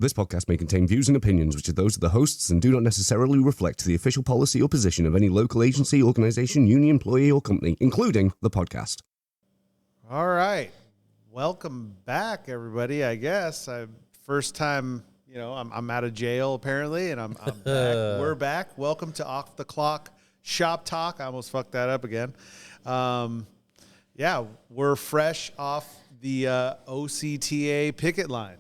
This podcast may contain views and opinions which are those of the hosts and do not necessarily reflect the official policy or position of any local agency, organization, union, employee, or company, including the podcast. All right. Welcome back, everybody, I guess. First time, I'm out of jail, apparently, and I'm back. We're back. Welcome to Off the Clock Shop Talk. I almost fucked that up again. We're fresh off the OCTA picket line.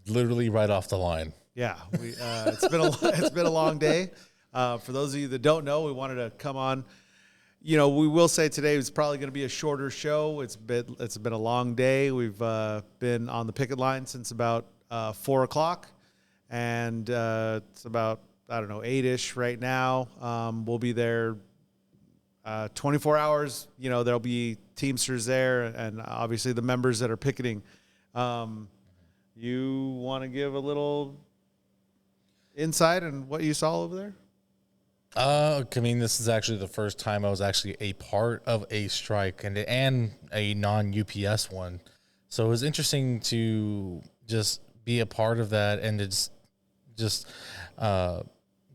Literally right off the line. Yeah, it's been a long day. For those of you that don't know, we wanted to come on. We will say today is probably going to be a shorter show. It's been a long day. We've been on the picket line since about 4 o'clock, and it's about 8-ish right now. We'll be there 24 hours. There'll be Teamsters there, and obviously the members that are picketing. You want to give a little insight on what you saw over there? This is actually the first time I was actually a part of a strike and a non-UPS one. So it was interesting to just be a part of that and to just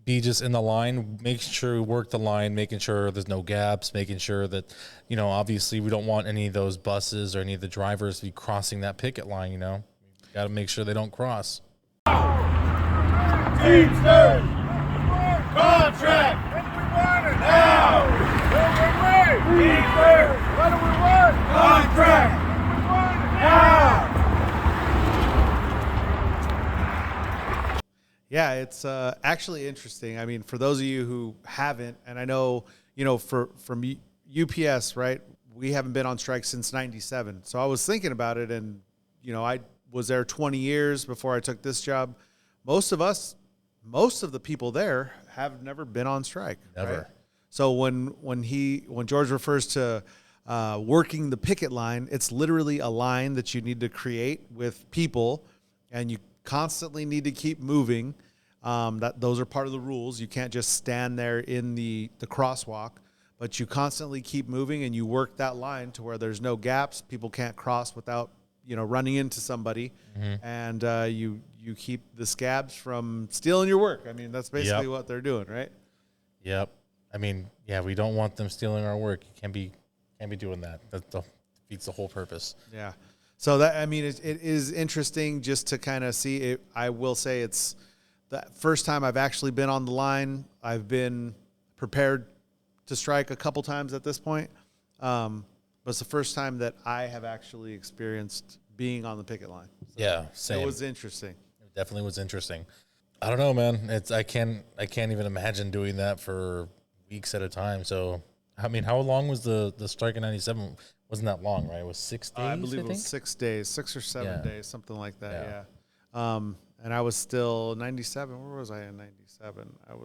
be just in the line, making sure we work the line, making sure there's no gaps, making sure that, obviously we don't want any of those buses or any of the drivers to be crossing that picket line, Got to make sure they don't cross. Teamsters! Contract! What do we want it? Now! What do we want? Teamsters! What do we want? Contract! What do we want it? Now! Yeah, it's actually interesting. I mean, for those of you who haven't, and I know, from UPS, right, we haven't been on strike since 97. So I was thinking about it, and, I was there 20 years before I took this job. Most of the people there have never been on strike. Never. Right? So when George refers to working the picket line, it's literally a line that you need to create with people, and you constantly need to keep moving. Those are part of the rules. You can't just stand there in the crosswalk, but you constantly keep moving, and you work that line to where there's no gaps. People can't cross without running into somebody, and you keep the scabs from stealing your work. I mean, that's basically what they're doing, right? Yep. I mean, yeah, we don't want them stealing our work. You can't be doing that. That defeats the whole purpose. Yeah. So it is interesting just to kind of see it. I will say it's the first time I've actually been on the line. I've been prepared to strike a couple times at this point. But it's the first time that I have actually experienced being on the picket line. So yeah, same. It was interesting. It definitely was interesting. I don't know, man. I can't even imagine doing that for weeks at a time. So, I mean, how long was the strike in 97? Wasn't that long, right? It was 6 days, I believe it was 6 days, 6 or 7 days, something like that, yeah. And I was still 97. Where was I in 97? I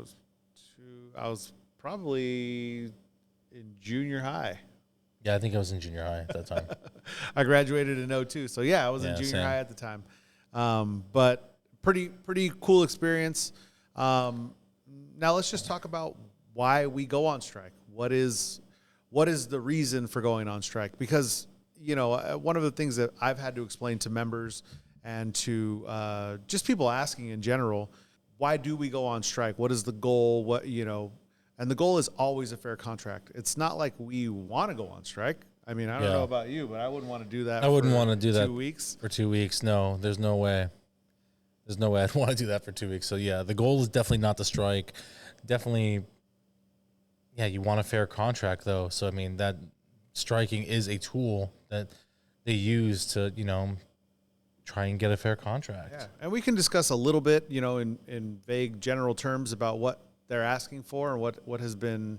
was probably in junior high. Yeah, I think I was in junior high at that time. I graduated in 02. So, yeah, I was in junior high at the time. But pretty cool experience. Now, let's just talk about why we go on strike. What is the reason for going on strike? Because, one of the things that I've had to explain to members and to just people asking in general, why do we go on strike? What is the goal? And the goal is always a fair contract. It's not like we want to go on strike. I mean, I don't know about you, but I wouldn't want to do that. I wouldn't want to do that 2 weeks. For 2 weeks. No, there's no way. There's no way I'd want to do that for 2 weeks. So, yeah, the goal is definitely not to strike. Definitely, yeah, you want a fair contract, though. So, I mean, that striking is a tool that they use to, try and get a fair contract. Yeah, and we can discuss a little bit, in vague general terms about what they're asking for and what has been,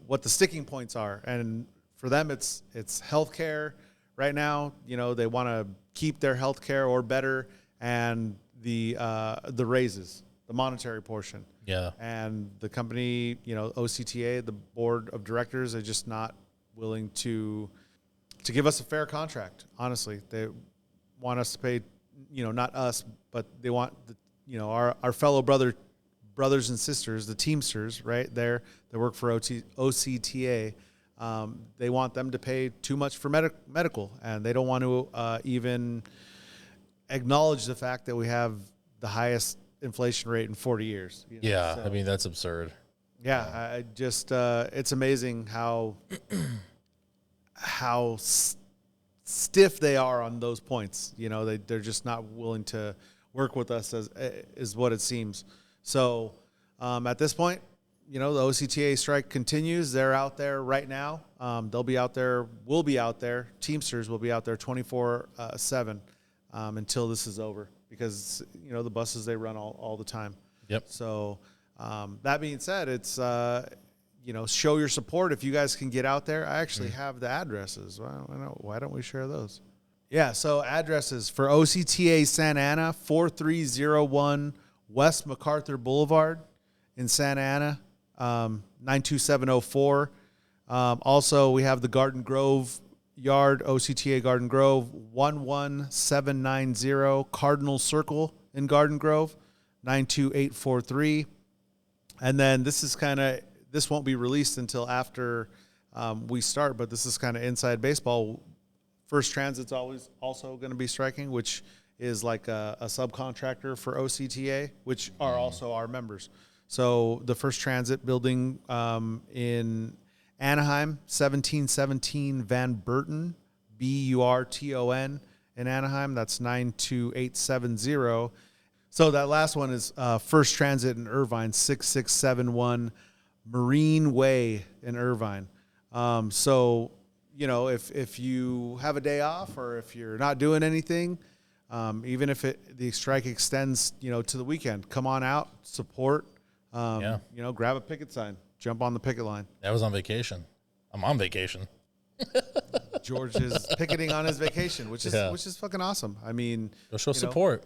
what the sticking points are. And for them, it's healthcare right now. They want to keep their healthcare or better, and the raises, the monetary portion. Yeah. And the company, OCTA, the board of directors, are just not willing to give us a fair contract. Honestly, they want us to pay, not us, but they want our fellow brothers and sisters, the Teamsters, right there, that work for OCTA. They want them to pay too much for medical, and they don't want to even acknowledge the fact that we have the highest inflation rate in 40 years. Yeah, so, I mean, that's absurd. Yeah, I just it's amazing how stiff they are on those points. They're just not willing to work with us, is what it seems. So at this point, the OCTA strike continues. They're out there right now. They'll be out there. We'll be out there. Teamsters will be out there 24/7 until this is over, because the buses, they run all the time. Yep. So that being said, it's show your support if you guys can get out there. I actually have the addresses. Why don't we share those? Yeah. So addresses for OCTA Santa Ana: 4301 West MacArthur Boulevard in Santa Ana. 92704. Also, we have the Garden Grove Yard, OCTA Garden Grove, 11790 Cardinal Circle in Garden Grove, 92843. And then this won't be released until after we start, but this is kind of inside baseball. First Transit's also going to be striking, which is like a subcontractor for OCTA, which are also our members. So the First Transit building in Anaheim, 1717 Van Burton, BURTON in Anaheim. That's 92870. So that last one is First Transit in Irvine, 6671 Marine Way in Irvine. So, if you have a day off, or if you're not doing anything, even if the strike extends, to the weekend, come on out, support. Grab a picket sign, jump on the picket line. I was on vacation. I'm on vacation. George is picketing on his vacation, which is fucking awesome. I mean, go show support.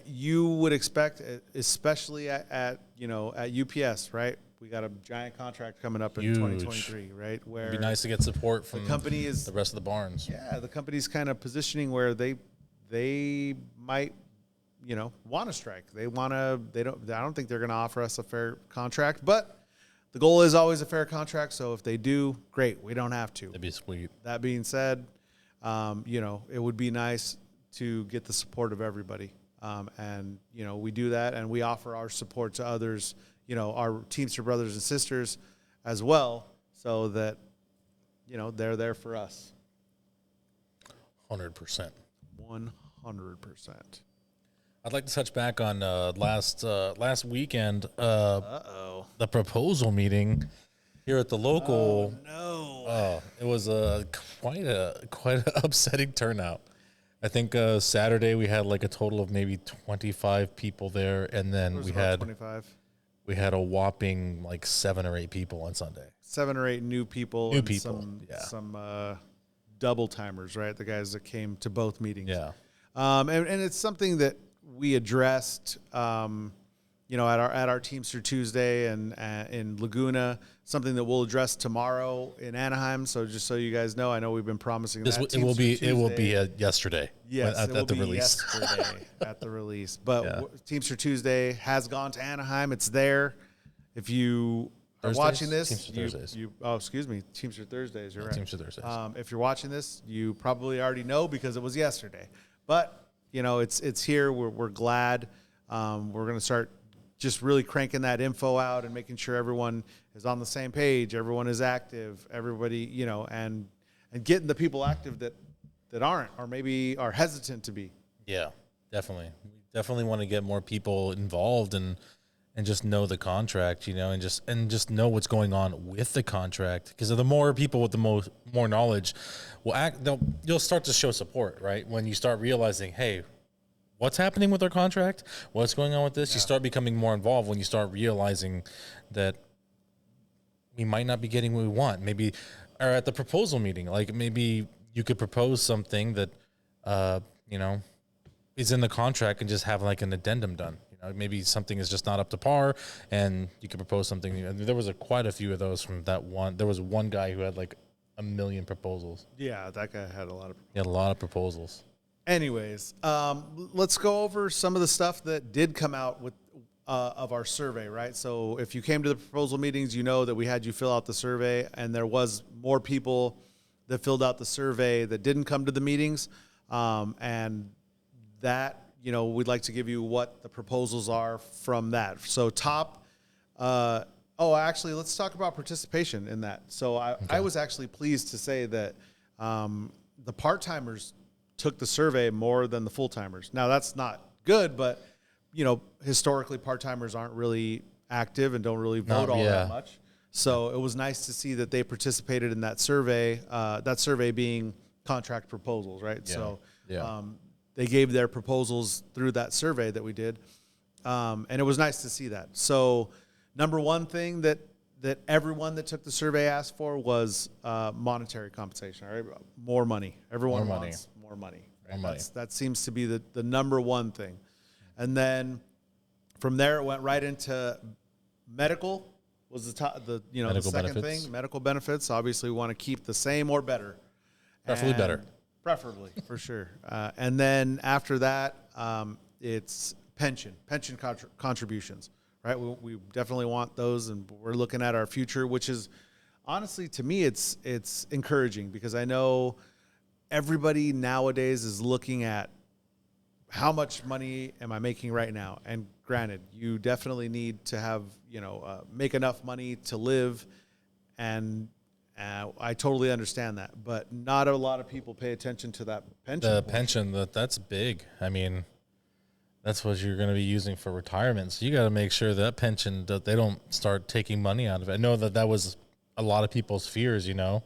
You would expect, especially at UPS, right? We got a giant contract coming up in 2023, right? Where it'd be nice to get support from the rest of the barns. Yeah, the company's kind of positioning where they might want to strike. I don't think they're going to offer us a fair contract, but the goal is always a fair contract. So if they do, great. We don't have to. That'd be sweet. That being said, it would be nice to get the support of everybody. And we do that, and we offer our support to others, our Teamster brothers and sisters as well, so that, they're there for us. 100%. 100%. I'd like to touch back on last weekend. The proposal meeting here at the local. Oh no! It was quite an upsetting turnout. I think Saturday we had like a total of maybe 25 people there, and then we had 25. We had a whopping like 7 or 8 people on Sunday. 7 or 8 new people. Some double timers, right? The guys that came to both meetings. Yeah. And it's something that we addressed, at our Teamster Tuesday and in Laguna. Something that we'll address tomorrow in Anaheim. So just so you guys know, I know we've been promising that. It will be yesterday. Yes, at the release. Yesterday at the release. But Teamster Tuesday has gone to Anaheim. It's there. If you are watching this, Teamster Thursdays. You're right. Teamster Thursdays. If you're watching this, you probably already know because it was yesterday. But it's here. We're glad. We're going to start just really cranking that info out and making sure everyone is on the same page. Everyone is active. Everybody, and getting the people active that aren't, or maybe are hesitant to be. Yeah, definitely. We definitely want to get more people involved and just know the contract, and just know what's going on with the contract. Because the more people with the more knowledge you'll start to show support, right? When you start realizing, hey, what's happening with our contract? What's going on with this? Yeah. You start becoming more involved when you start realizing that we might not be getting what we want. Maybe, or at the proposal meeting, like maybe you could propose something that, is in the contract and just have like an addendum done. Maybe something is just not up to par, and you could propose something. There was quite a few of those from that one. There was one guy who had like 1 million proposals. Yeah, that guy had a lot of proposals. He had a lot of proposals. Anyways, let's go over some of the stuff that did come out with of our survey, right? So if you came to the proposal meetings, you know that we had you fill out the survey, and there was more people that filled out the survey that didn't come to the meetings, and that, we'd like to give you what the proposals are from that. So actually, let's talk about participation in that. So I was actually pleased to say that the part-timers took the survey more than the full-timers. Now, that's not good, but, historically, part-timers aren't really active and don't really vote that much. So it was nice to see that they participated in that survey being contract proposals, right? Yeah. So they gave their proposals through that survey that we did, and it was nice to see that. So number one thing that everyone that took the survey asked for was monetary compensation, right? More money. Everyone wants more money. Right? That seems to be the number one thing. And then from there, it went right into medical was the second thing. Medical benefits. Obviously, we want to keep the same or better. Preferably, for sure. And then after that, it's pension contributions, right? We definitely want those, and we're looking at our future, which is honestly, to me, it's encouraging because I know everybody nowadays is looking at how much money am I making right now? And granted, you definitely need to have, make enough money to live. And I totally understand that. But not a lot of people pay attention to that pension. The pension, that's big. I mean, that's what you're going to be using for retirement. So you got to make sure that pension, that they don't start taking money out of it. I know that was a lot of people's fears, that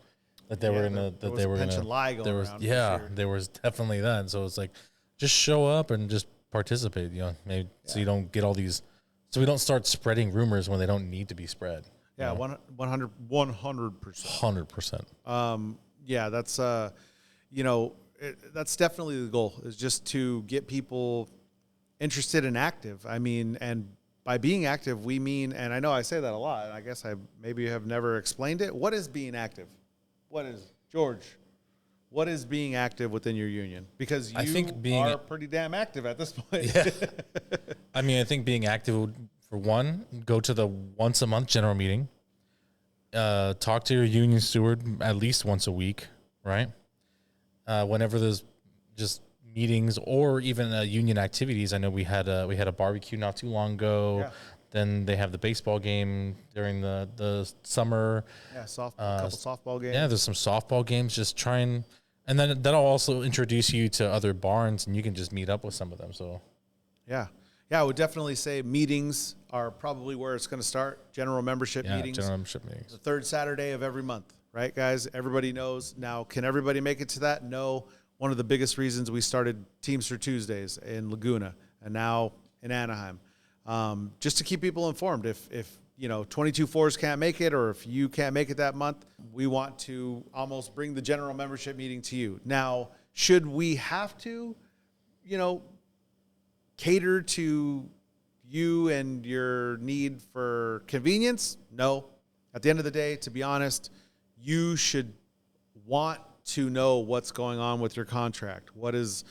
they were going to, pension lie going around. Yeah, there was definitely that. And so it's like, just show up and just participate, maybe so you don't get all these, so we don't start spreading rumors when they don't need to be spread. Yeah, 100%. 100%. Yeah, that's, that's definitely the goal, is just to get people interested and active. I mean, and by being active, we mean, and I know I say that a lot, and I guess I maybe have never explained it. What is being active? George, what is being active within your union? Because you are pretty damn active at this point. Yeah. I mean, I think being active would, for one, go to the once a month general meeting, talk to your union steward at least once a week, right? Whenever there's just meetings or even union activities. I know we had a barbecue not too long ago. Yeah. Then they have the baseball game during the summer. Yeah, a couple softball games. Yeah, there's some softball games. Just try and then that'll also introduce you to other barns, and you can just meet up with some of them. So, yeah, I would definitely say meetings are probably where it's going to start. General membership meetings. General membership meetings. The third Saturday of every month, right, guys? Everybody knows. Now, can everybody make it to that? No. One of the biggest reasons we started Teamster Tuesdays in Laguna and now in Anaheim. Just to keep people informed. If 22-4s can't make it, or if you can't make it that month, we want to almost bring the general membership meeting to you. Now, should we have to, cater to you and your need for convenience? No. At the end of the day, to be honest, you should want to know what's going on with your contract. What's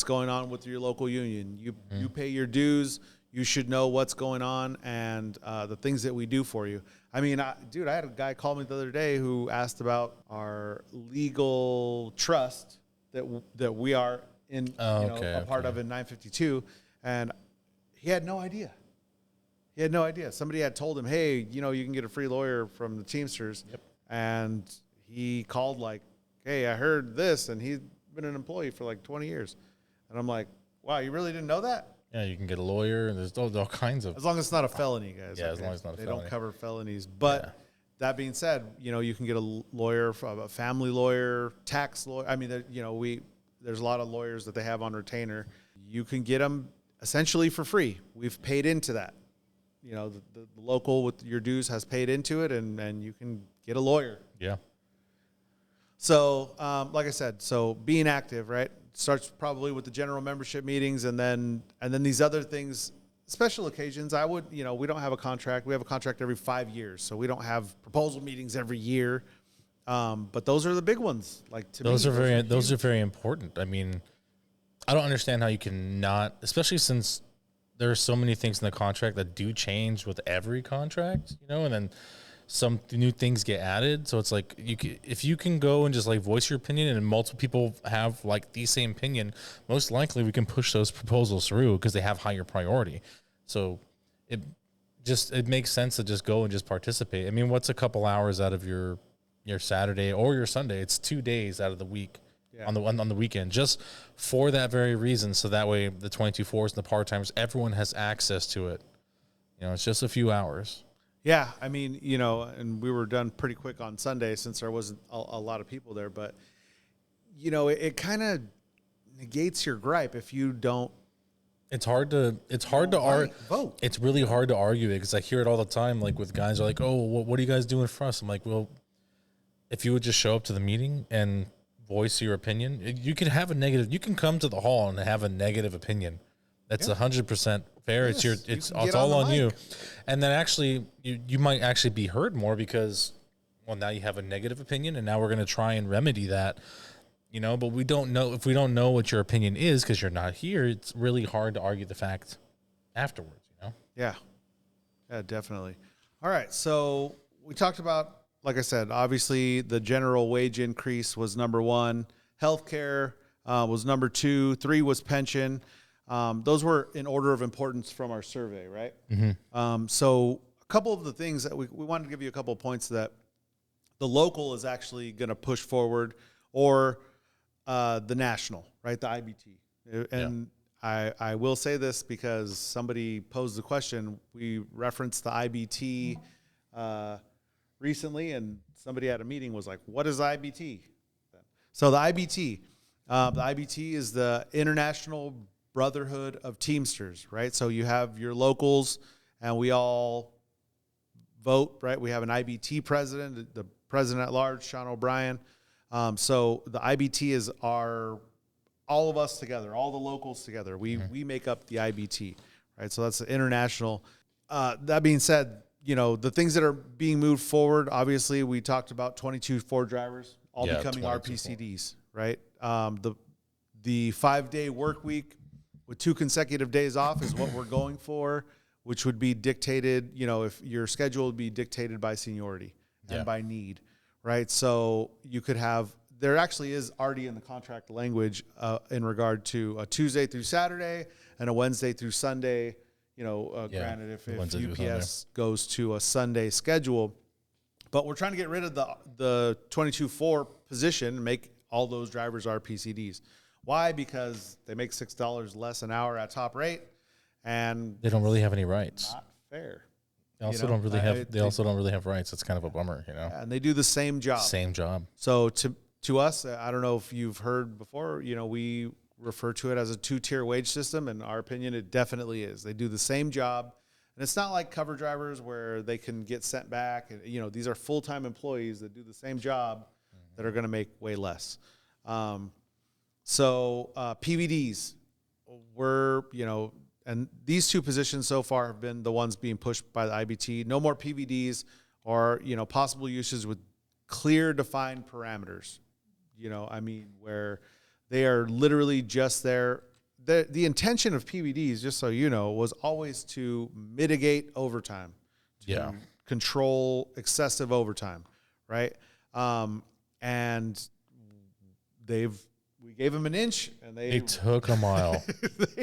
going on with your local union. You pay your dues. You should know what's going on and the things that we do for you. I mean, I had a guy call me the other day who asked about our legal trust that we are in, a part of in 952, and he had no idea. Somebody had told him, hey, you can get a free lawyer from the Teamsters. Yep. And he called like, hey, I heard this, and he's been an employee for like 20 years. And I'm like, wow, you really didn't know that? Yeah, you can get a lawyer, and there's all kinds of. As long as it's not a felony, guys. Yeah, as long as it's not a felony. They don't cover felonies. But that being said, you can get a lawyer, a family lawyer, tax lawyer. I mean, there's a lot of lawyers that they have on retainer. You can get them essentially for free. We've paid into that. The local with your dues has paid into it, and you can get a lawyer. Yeah. So, like I said, being active, right? Starts probably with the general membership meetings, and then these other things, special occasions. I would, we don't have a contract. We have a contract every 5 years, so we don't have proposal meetings every year. But those are the big ones. Like those are very important. I mean, I don't understand how you can not, especially since there are so many things in the contract that do change with every contract, and then some new things get added. So it's like if you can go and just like voice your opinion and multiple people have like the same opinion, most likely we can push those proposals through because they have higher priority. So it makes sense to just go and just participate. I mean, what's a couple hours out of your Saturday or your Sunday? It's 2 days out of the week. Yeah. On the weekend, just for that very reason. So that way the 22/4s and the part-timers, everyone has access to it. You know, it's just a few hours. Yeah. I mean, you know, and we were done pretty quick on Sunday since there wasn't a lot of people there, but you know, it kind of negates your gripe if you don't. It's hard to argue. Vote. It's really hard to argue it because I hear it all the time. Like with guys are like, oh, what are you guys doing for us? I'm like, well, if you would just show up to the meeting and voice your opinion, you can have a negative. You can come to the hall and have a negative opinion. That's 100% fair. Yes, it's all on you. And then actually, you might actually be heard more because, well, now you have a negative opinion, and now we're going to try and remedy that. You know, but we don't know if we don't know what your opinion is because you're not here. It's really hard to argue the fact afterwards. You know. Yeah, definitely. All right, so we talked about. Like I said, obviously the general wage increase was number 1. Healthcare was number 2. 3 was pension. Those were in order of importance from our survey, right? Mm-hmm. So a couple of the things that we wanted to give you a couple of points that the local is actually going to push forward, or the national, right? The IBT. And I will say this because somebody posed the question. We referenced the IBT recently, and somebody at a meeting was like, what is IBT? So the IBT is the International Brotherhood of Teamsters, right? So you have your locals, and we all vote, right? We have an IBT president, the president at large, Sean O'Brien. So the IBT is all of us together, all the locals together. We make up the IBT, right? So that's the international. That being said, you know, the things that are being moved forward, obviously we talked about 22/4 drivers all becoming RPCDs, right? The 5-day work week with 2 consecutive days off is what we're going for, which would be dictated, you know, if your schedule would be dictated by seniority and by need, right? So you could have, there actually is already in the contract language in regard to a Tuesday through Saturday and a Wednesday through Sunday. You know, granted, if UPS goes to a Sunday schedule, but we're trying to get rid of the 22/4 position and make all those drivers RPCDs. Why? Because they make $6 less an hour at top rate, and they don't really have any rights. Not fair. They also don't really have. They also don't really have rights. It's kind of a bummer, you know. And they do the same job. Same job. So to us, I don't know if you've heard before. You know, we refer to it as a 2-tier wage system. In our opinion, it definitely is. They do the same job. And it's not like cover drivers where they can get sent back. And, you know, these are full-time employees that do the same job that are going to make way less. So PVDs were, you know, and these 2 positions so far have been the ones being pushed by the IBT. No more PVDs or, you know, possible uses with clear defined parameters. You know, I mean, where they are literally just there. The intention of PVDs, just so you know, was always to mitigate overtime, to control excessive overtime, right? And we gave them an inch, and they took a mile.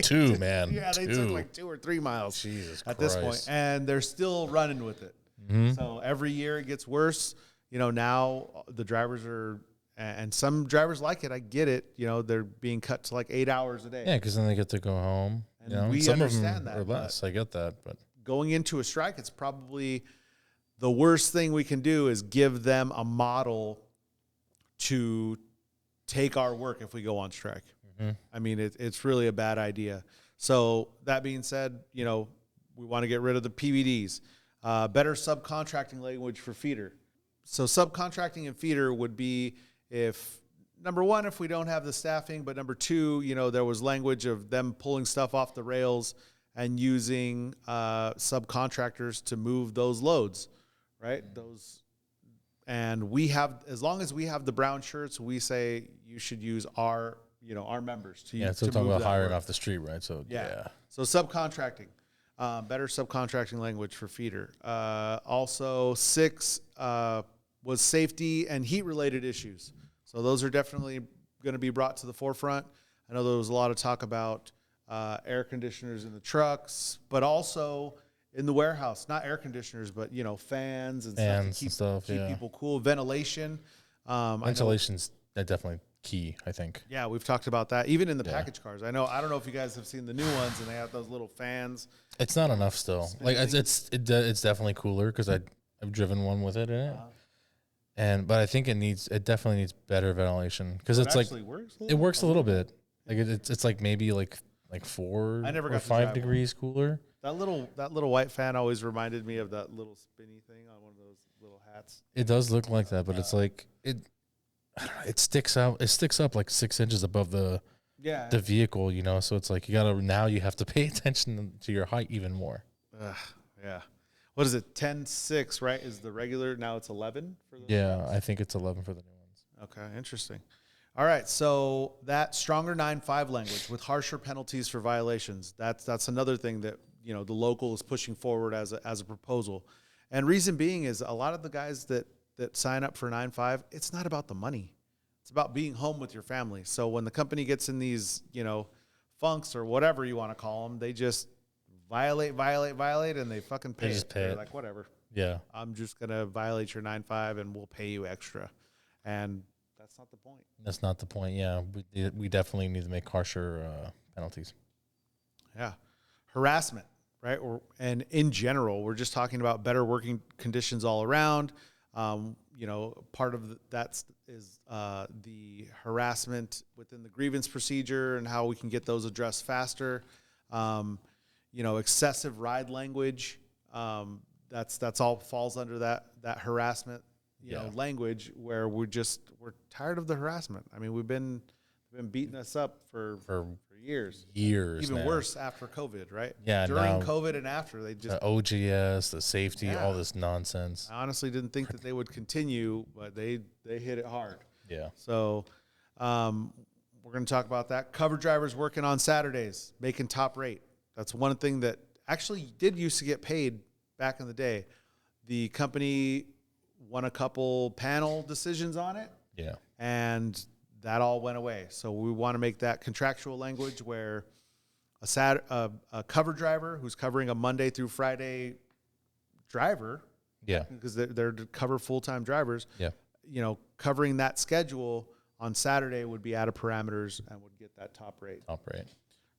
2, man. Yeah, they took like 2 or 3 miles. Jesus at Christ. This point, and they're still running with it. Mm-hmm. So every year it gets worse. You know, now the drivers are. And some drivers like it. I get it. You know, they're being cut to like 8 hours a day. Yeah, because then they get to go home. And you know? we Some understand of them that. Or less. I get that. But going into a strike, it's probably the worst thing we can do is give them a model to take our work if we go on strike. Mm-hmm. I mean, it's really a bad idea. So that being said, you know, we want to get rid of the PVDs. Better subcontracting language for feeder. So subcontracting and feeder would be if, number 1, if we don't have the staffing, but number 2, you know, there was language of them pulling stuff off the rails and using subcontractors to move those loads, right? And we have, as long as we have the brown shirts, we say you should use our members to use. Yeah, so to talking move about hiring work off the street, right? So So subcontracting. Better subcontracting language for feeder. Also, 6 was safety and heat-related issues. So those are definitely going to be brought to the forefront. I know there was a lot of talk about air conditioners in the trucks, but also in the warehouse. Not air conditioners, but, fans and stuff to keep people cool. Ventilation. Ventilation's definitely key, I think. Yeah, we've talked about that. Even in the package cars. I don't know if you guys have seen the new ones, and they have those little fans. It's not enough still. Like it's definitely cooler because I've driven one with it in it. But I think it definitely needs better ventilation because it's like it works a little bit. Like it's like maybe like 4 or 5 degrees cooler. That little white fan always reminded me of that little spinny thing on one of those little hats. It does look like that, but it's like it sticks out. It sticks up like 6 inches above the vehicle, So it's like you have to pay attention to your height even more. Yeah. What is it? 10.6, right? Is the regular now? It's 11 for the ones? I think it's 11 for the new ones. Okay, interesting. All right, so that stronger 9.5 language with harsher penalties for violations. That's another thing that the local is pushing forward as a proposal, and reason being is a lot of the guys that sign up for 9.5, it's not about the money, it's about being home with your family. So when the company gets in these funks or whatever you want to call them, they just violate, and they fucking pay. They're like, whatever. Yeah, I'm just gonna violate your 9.5 and we'll pay you extra, and that's not the point. That's not the point. Yeah, we definitely need to make harsher penalties. Yeah, harassment, right? And in general, we're just talking about better working conditions all around. Part of that is the harassment within the grievance procedure and how we can get those addressed faster. Excessive ride language. That's all falls under that harassment. Language where we're tired of the harassment. I mean, we've been beating us up for years. Even now. Worse after COVID, right? Yeah. During COVID and after, they just the OGS, the safety, all this nonsense. I honestly didn't think that they would continue, but they hit it hard. Yeah. So, we're going to talk about that. Cover drivers working on Saturdays, making top rate. That's one thing that actually did used to get paid back in the day. The company won a couple panel decisions on it. Yeah. And that all went away. So we want to make that contractual language where a cover driver who's covering a Monday through Friday driver. Yeah. Because they're to cover full-time drivers. Yeah. Covering that schedule on Saturday would be out of parameters and would get that top rate.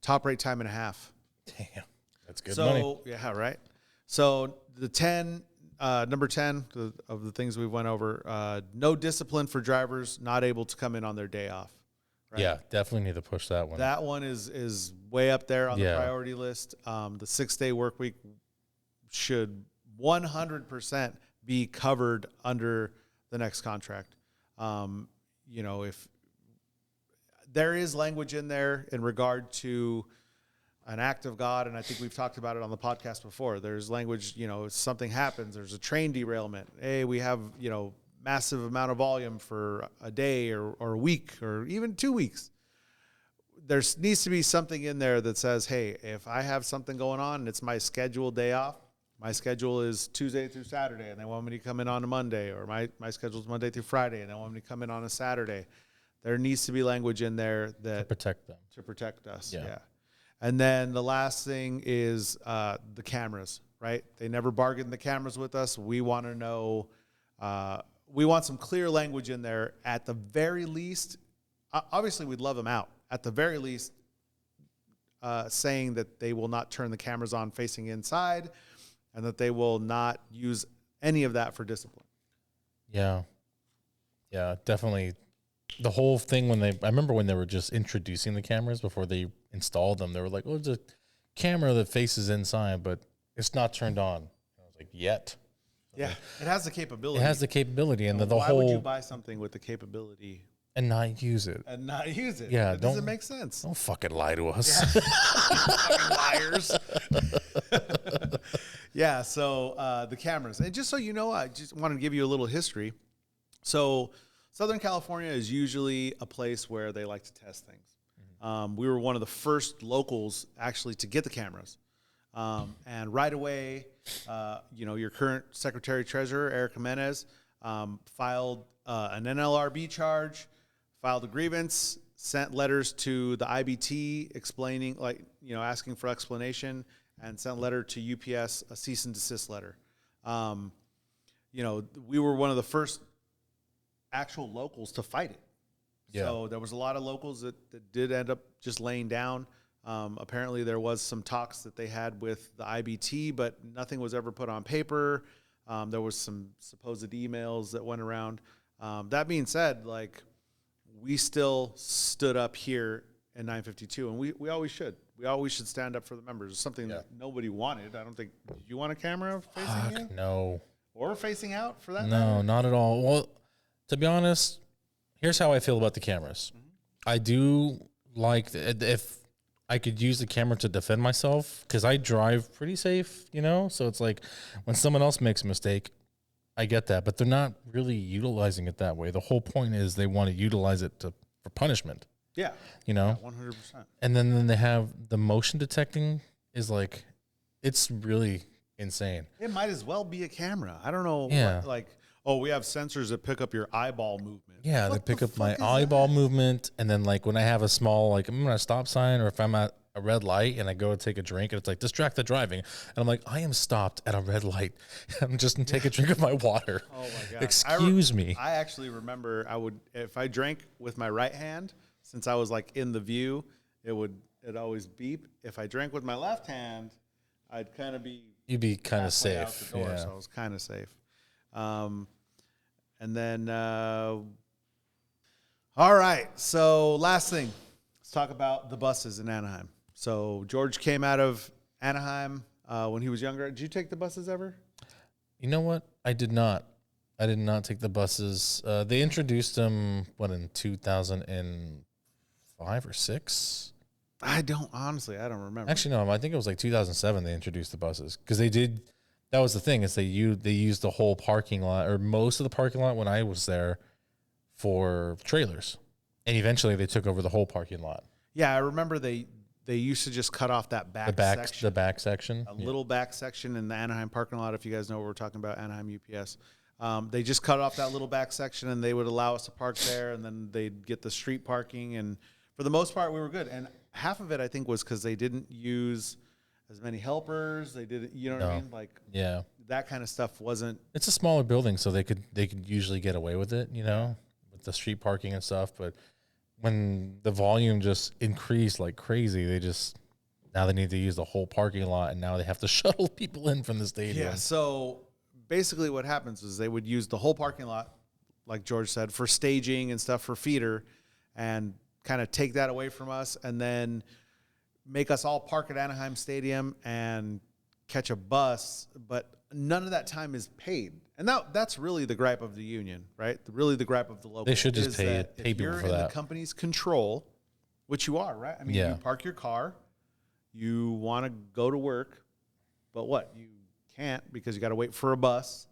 Top rate time and a half. Damn. That's good money. Yeah, right. So the number 10 of the things we went over, no discipline for drivers not able to come in on their day off. Right? Yeah, definitely need to push that one. That one is way up there on the priority list. The 6-day work week should 100% be covered under the next contract. If there is language in there in regard to an act of God, and I think we've talked about it on the podcast before. There's language, if something happens, there's a train derailment. Hey, we have, massive amount of volume for a day or a week or even 2 weeks. There needs to be something in there that says, hey, if I have something going on and it's my scheduled day off, my schedule is Tuesday through Saturday, and they want me to come in on a Monday, or my schedule is Monday through Friday, and they want me to come in on a Saturday. There needs to be language in there that to protect them. To protect us, yeah. And then the last thing is the cameras, right? They never bargained the cameras with us. We want to know, we want some clear language in there at the very least. Obviously, we'd love them out. At the very least, saying that they will not turn the cameras on facing inside and that they will not use any of that for discipline. Yeah. Yeah, definitely. The whole thing I remember when they were just introducing the cameras before they installed them, they were like, oh, there's a camera that faces inside, but it's not turned on. I was like, yet. Yeah, it has the capability. It has the capability. And why would you buy something with the capability and not use it? Yeah, it doesn't make sense. Don't fucking lie to us. Yeah. Fucking liars. Yeah, so the cameras. And just so you know, I just wanted to give you a little history. So Southern California is usually a place where they like to test things. Mm-hmm. We were one of the first locals actually to get the cameras. And right away, your current Secretary Treasurer, Eric Jimenez, filed an NLRB charge, filed a grievance, sent letters to the IBT explaining, asking for explanation, and sent a letter to UPS, a cease and desist letter. We were one of the first actual locals to fight it. Yeah. So there was a lot of locals that did end up just laying down. Apparently there was some talks that they had with the IBT, but nothing was ever put on paper. There was some supposed emails that went around. That being said, we still stood up here in 952, and we always should. We always should stand up for the members. It's something that nobody wanted. I don't think. Did you want a camera facing you? No. Or facing out for that? No, matter? not at all. Well, to be honest, here's how I feel about the cameras. Mm-hmm. I do like if I could use the camera to defend myself, because I drive pretty safe, So it's like when someone else makes a mistake, I get that, but they're not really utilizing it that way. The whole point is they want to utilize it for punishment. Yeah. 100%. And then they have the motion detecting is it's really insane. It might as well be a camera. I don't know. Yeah. We have sensors that pick up your eyeball movement. Yeah, they pick up my eyeball movement. And then when I have a small, I'm at a stop sign, or if I'm at a red light and I go to take a drink, and it's distracted driving. And I'm I am stopped at a red light. I'm just going to take a drink of my water. Oh my God. Excuse me. I actually remember if I drank with my right hand, since I was in the view, it'd always beep. If I drank with my left hand, I'd kind of be. You'd be kind of safe. Out the door, yeah. So I was kind of safe. And then, all right. So last thing, let's talk about the buses in Anaheim. So George came out of Anaheim when he was younger. Did you take the buses ever? You know what? I did not. I did not take the buses. They introduced them, in 2005 or 6? I don't remember. Actually, no, I think it was 2007 they introduced the buses, because they did. That was the thing, is they used the whole parking lot, or most of the parking lot when I was there, for trailers, and eventually they took over the whole parking lot. Yeah, I remember they used to just cut off that section. The back section. A little back section in the Anaheim parking lot, if you guys know what we're talking about, Anaheim UPS. They just cut off that little back section, and they would allow us to park there, and then they'd get the street parking, and for the most part, we were good. And half of it, I think, was because they didn't use as many helpers. They didn't, what I mean? Yeah, that kind of stuff wasn't. It's a smaller building, so they could usually get away with it, with the street parking and stuff. But when the volume just increased like crazy, now they need to use the whole parking lot, and now they have to shuttle people in from the stadium. Yeah. So basically, what happens is they would use the whole parking lot, like George said, for staging and stuff for feeder, and kind of take that away from us, and then make us all park at Anaheim Stadium and catch a bus, but none of that time is paid. And that's really the gripe of the union, right? Really the gripe of the local. They should just pay people for that. If you're in the company's control, which you are, right? I mean, you park your car, you want to go to work, but what? You can't, because you got to wait for a bus,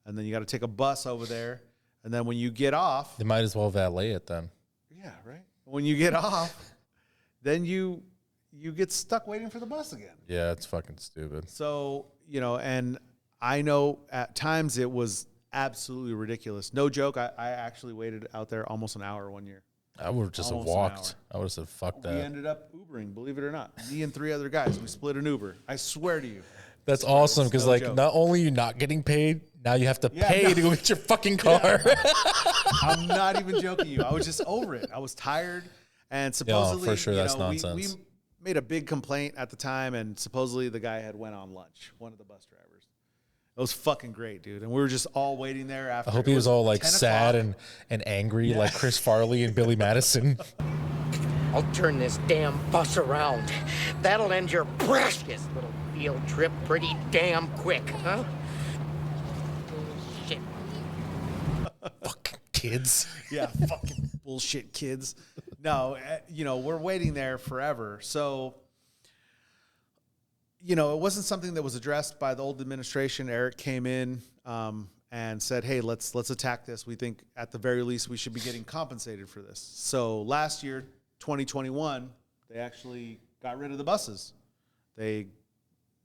and then you got to take a bus over there, and then when you get off... They might as well valet it then. Yeah, right? When you get off, then you get stuck waiting for the bus again. Yeah, it's fucking stupid. So, and I know at times it was absolutely ridiculous. No joke, I actually waited out there almost an hour one year. I would have just walked. I would have said, fuck that. We ended up Ubering, believe it or not. Me and 3 other guys, we split an Uber. I swear to you. That's awesome, because not only are you not getting paid, now you have to pay to go get your fucking car. Yeah. I'm not even joking you. I was just over it. I was tired, and supposedly, for sure, that's nonsense. We made a big complaint at the time, and supposedly the guy had went on lunch, one of the bus drivers. It was fucking great, dude. And we were just all waiting there after. I hope he was all sad and angry, like Chris Farley and Billy Madison. I'll turn this damn bus around. That'll end your precious little field trip pretty damn quick, huh? Shit. Fucking kids. Yeah, fucking bullshit kids. No, we're waiting there forever. So, it wasn't something that was addressed by the old administration. Eric came in and said, hey, let's attack this. We think at the very least we should be getting compensated for this. So last year, 2021, they actually got rid of the buses. They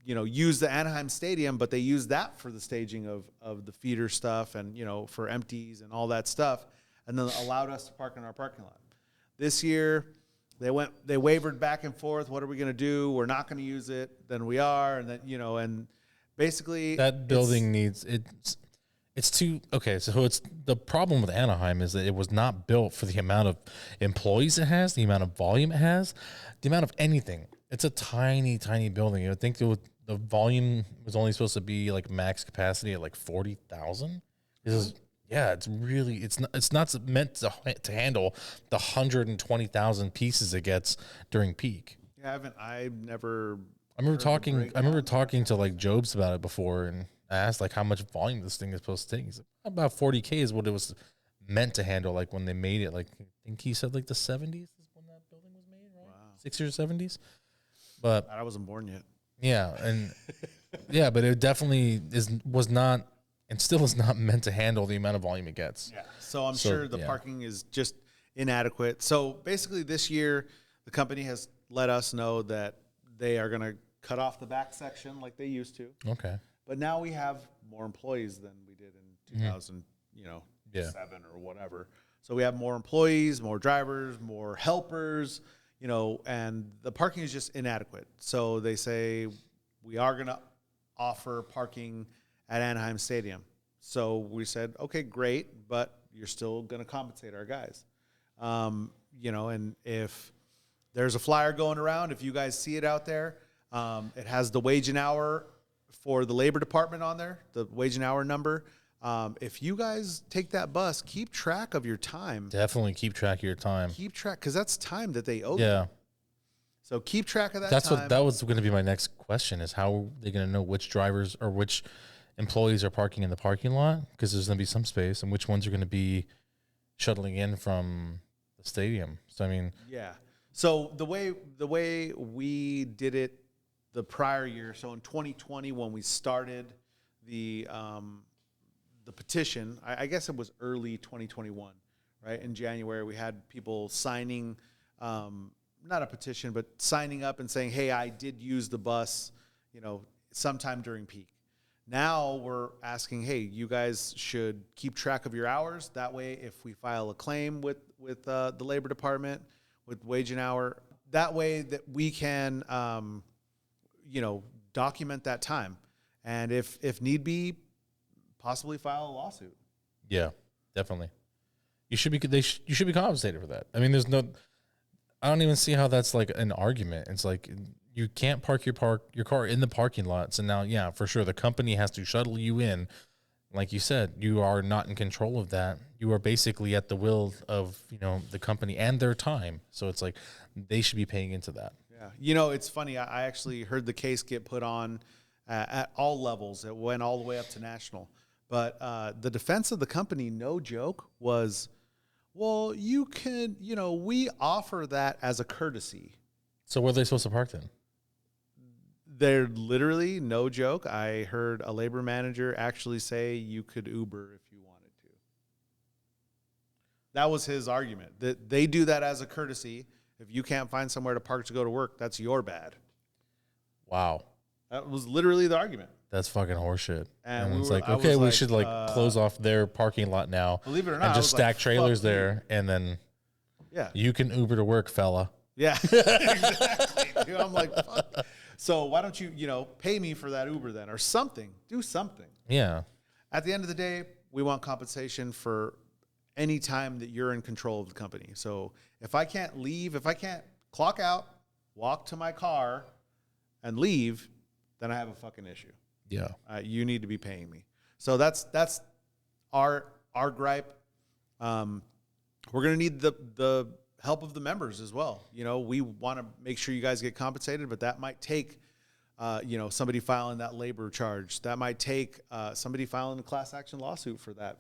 use the Anaheim Stadium, but they use that for the staging of the feeder stuff and, for empties and all that stuff, and then allowed us to park in our parking lot. This year, they wavered back and forth. What are we going to do? We're not going to use it. Then we are, and then, and basically that building it's too, okay. So it's the problem with Anaheim is that it was not built for the amount of employees it has, the amount of volume it has, the amount of anything. It's a tiny, tiny building. I think the volume was only supposed to be like max capacity at like 40,000. It's not meant to handle the 120,000 pieces it gets during peak. Yeah, I remember talking to like Jobs about it before, and I asked like how much volume this thing is supposed to take. He's like, about 40K is what it was meant to handle. Like when they made it, like I think he said like the 70s is when that building was made, right? Wow. 60s or 70s. But I wasn't born yet. Yeah, and but it definitely was not and still is not meant to handle the amount of volume it gets. Yeah. So I'm sure the parking is just inadequate. So basically this year the company has let us know that they are going to cut off the back section like they used to. Okay. But now we have more employees than we did in 2007 or whatever. So we have more employees, more drivers, more helpers, and the parking is just inadequate. So they say we are going to offer parking at Anaheim Stadium. So we said, okay, great, but you're still going to compensate our guys. And if there's a flyer going around, if you guys see it out there, it has the wage and hour for the labor department on there, the wage and hour number. If you guys take that bus, keep track of your time. Definitely keep track of your time. Keep track, because that's time that they owe you. So keep track of that time. That was going to be my next question, is how are they going to know which drivers or which employees are parking in the parking lot? Because there's going to be some space, and which ones are going to be shuttling in from the stadium. So, I mean. Yeah. So the way we did it the prior year, so in 2020 when we started the petition, I guess it was early 2021, right? In January, we had people signing, not a petition, but signing up and saying, hey, I did use the bus, sometime during peak. Now we're asking, hey, you guys should keep track of your hours. That way, if we file a claim with the labor department, with wage and hour, that way that we can, document that time. And if need be, possibly file a lawsuit. Yeah, definitely. You should be compensated for that. I mean, I don't even see how that's like an argument. It's like you can't park your car in the parking lot. So now, yeah, for sure, the company has to shuttle you in. Like you said, you are not in control of that. You are basically at the will of, the company and their time. So it's like they should be paying into that. Yeah. It's funny. I actually heard the case get put on at all levels. It went all the way up to national. But the defense of the company, no joke, was, well, you can, we offer that as a courtesy. So where are they supposed to park then? They're literally, no joke, I heard a labor manager actually say you could Uber if you wanted to. That was his argument, that they do that as a courtesy. If you can't find somewhere to park to go to work, that's your bad. Wow. That was literally the argument. That's fucking horseshit. And it's like, okay, we should close off their parking lot now. Believe it or not, and just stack trailers there, and then you can Uber to work, fella. Yeah, exactly. Dude, I'm like, fuck. So why don't you, pay me for that Uber then, or something? Do something. Yeah. At the end of the day, we want compensation for any time that you're in control of the company. So if I can't leave, if I can't clock out, walk to my car, and leave, then I have a fucking issue. Yeah. You need to be paying me. So that's our gripe. We're gonna need the help of the members as well. We want to make sure you guys get compensated, but that might take, somebody filing that labor charge. That might take somebody filing a class action lawsuit for that,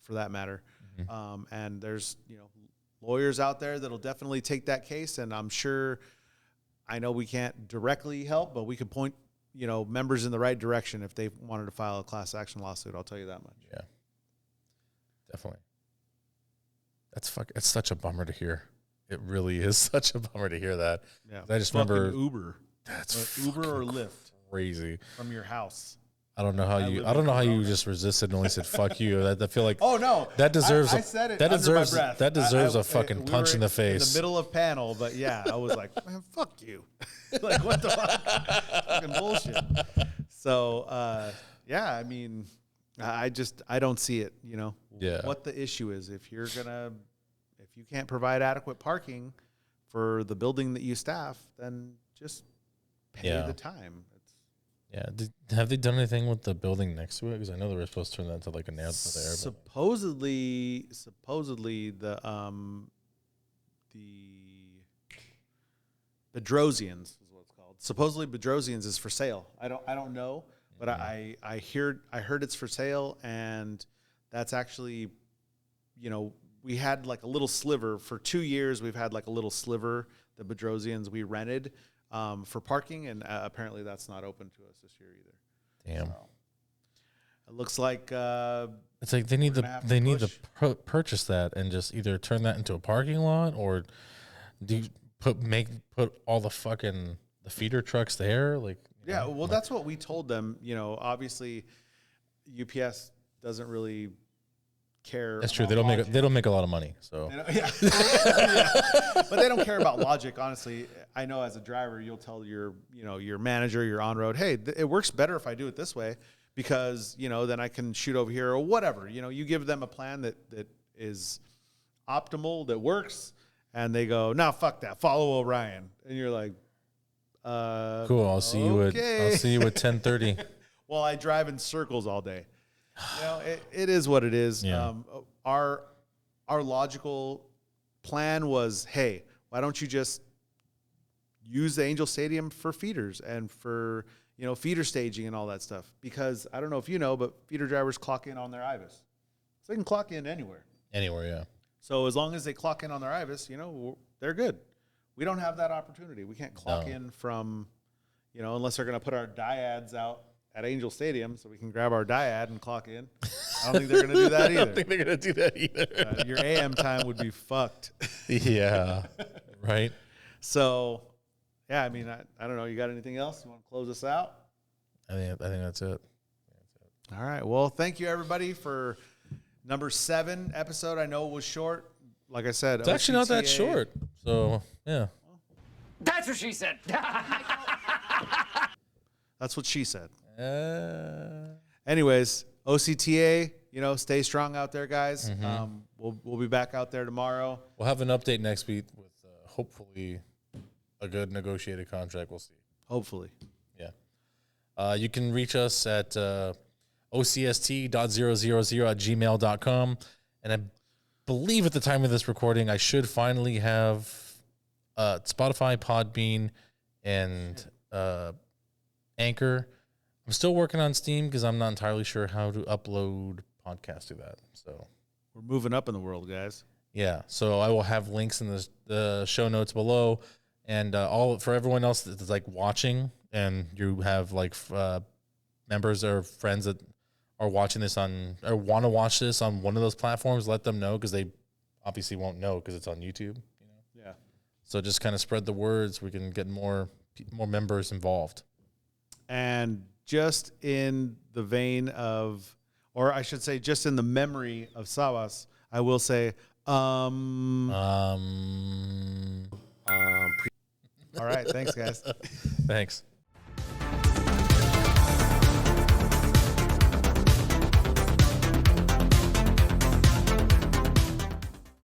for that matter. Mm-hmm. And there's, lawyers out there that'll definitely take that case. And I'm sure, I know we can't directly help, but we could point, members in the right direction if they wanted to file a class action lawsuit. I'll tell you that much. Yeah, definitely. It's such a bummer to hear. It really is such a bummer to hear that. Yeah. I just remember Uber. That's Uber or Lyft. crazy. From your house. I don't know how you just resisted and only said "fuck you." I feel like oh no, that deserves I said it that under deserves my breath. that deserves a fucking punch in the face. In the middle of panel, but yeah, I was like, man, fuck you. Like what the fuck? Fucking bullshit. So yeah, I mean, I don't see it. You know, what the issue is if you can't provide adequate parking for the building that you staff, then just pay the time. Yeah, have they done anything with the building next to it? Because I know they were supposed to turn that to like a nail to there. Supposedly the Bedrosians is what it's called. Supposedly Bedrosians is for sale. I don't know, but I heard it's for sale, and that's actually, you know, we had like a little sliver for 2 years. We've had like a little sliver, the Bedrosians we rented. For parking, and apparently that's not open to us this year either. Damn. So, it looks like it's like they need to purchase that and just either turn that into a parking lot or put all the fucking the feeder trucks there. Like well, that's what we told them. You know, obviously, UPS doesn't really care. That's true. They don't make a lot of money. So but they don't care about logic. Honestly, I know as a driver, you'll tell your manager, your on road, hey, it works better if I do it this way because then I can shoot over here or whatever. You give them a plan that is optimal, that works, and they go, no, fuck that, follow Orion, and you're like, cool. I'll see you at 10:30. Well, I drive in circles all day. It is what it is. Yeah. Our logical plan was, hey, why don't you just use the Angel Stadium for feeders and for feeder staging and all that stuff? Because I don't know if you know, but feeder drivers clock in on their IVUS, so they can clock in anywhere. Anywhere, yeah. So as long as they clock in on their IVUS, they're good. We don't have that opportunity. We can't clock in from, unless they're going to put our dyads out at Angel Stadium so we can grab our dyad and clock in. I don't think they're going to do that either. I don't think they're going to do that either. Your AM time would be fucked. Yeah, right? So, yeah, I mean, I don't know. You got anything else? You want to close us out? I think that's it. All right. Well, thank you, everybody, for number 7 episode. I know it was short. Like I said, it's actually not that short. So, yeah. That's what she said. That's what she said. Anyways, OCTA, stay strong out there, guys. Mm-hmm. We'll be back out there tomorrow. We'll have an update next week with hopefully a good negotiated contract. We'll see. Hopefully. Yeah. You can reach us at ocst.000@gmail.com. And I believe at the time of this recording, I should finally have Spotify, Podbean, and Anchor. I'm still working on Steam because I'm not entirely sure how to upload podcasts to that. So we're moving up in the world, guys. Yeah. So I will have links in the show notes below, and all for everyone else that's like watching, and you have like members or friends that are watching this on or want to watch this on one of those platforms. Let them know because they obviously won't know because it's on YouTube. Yeah. So just kind of spread the words. We can get more members involved. And just in the vein of, or I should say, just in the memory of Sawas, I will say, all right. Thanks, guys. Thanks.